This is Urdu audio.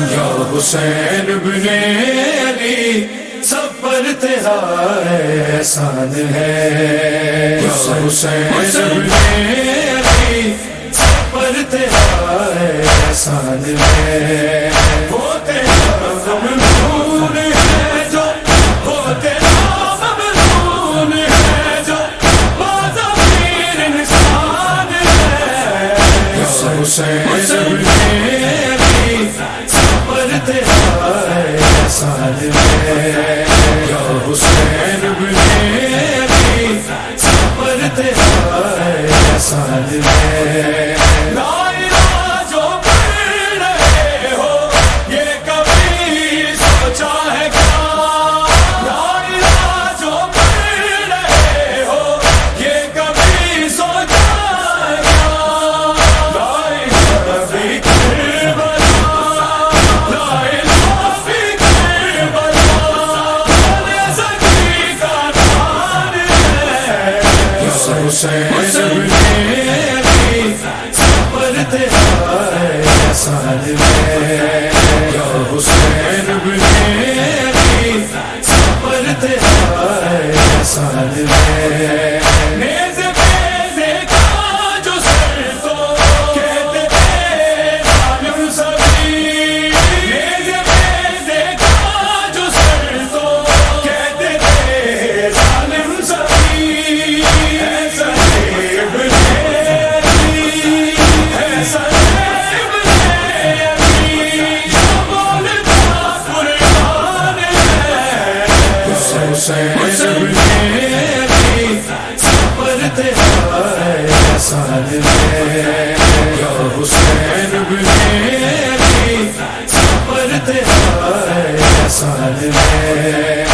یا حسین بن علی سب پر تیرا احسان ہے، یا حسین بن علی سب پر تیرا احسان ہے، وہ تیرا ممنون ہے جو، وہ تیرا ممنون ہے جو بازمیر انسان ہے، یا حسین بن علی سب پر تیرا احسان ہے، یا حسین بن علی سب پر تیرا احسان ہے۔ لا الہ جو پڑھ رہے ہو یہ کبھی سوچا ہے کیا، لا الہ جو پڑھ رہے ہو یہ کبھی سوچا ہے کیا، لا الہ بھی کربلا، لا الہ بھی کربلا، زکی کا نام ہے، یا حسین بن علی سب پر تیرا احسان ہے، یا حسین بن علی سب پر تیرا احسان ہے۔ نیز پہ دیکھا جو سر تو کہتے تھے ظالم سبھی، نیز پہ دیکھا جو سر تو کہتے تھے ظالم سبھی، ایسا ابن علی، ایسا ابن علی جو بولتا قرآن ہے، حسین بن علی سب پر تیرا احسان ہے، یا حسین بن علی سب پر تیرا احسان ہے۔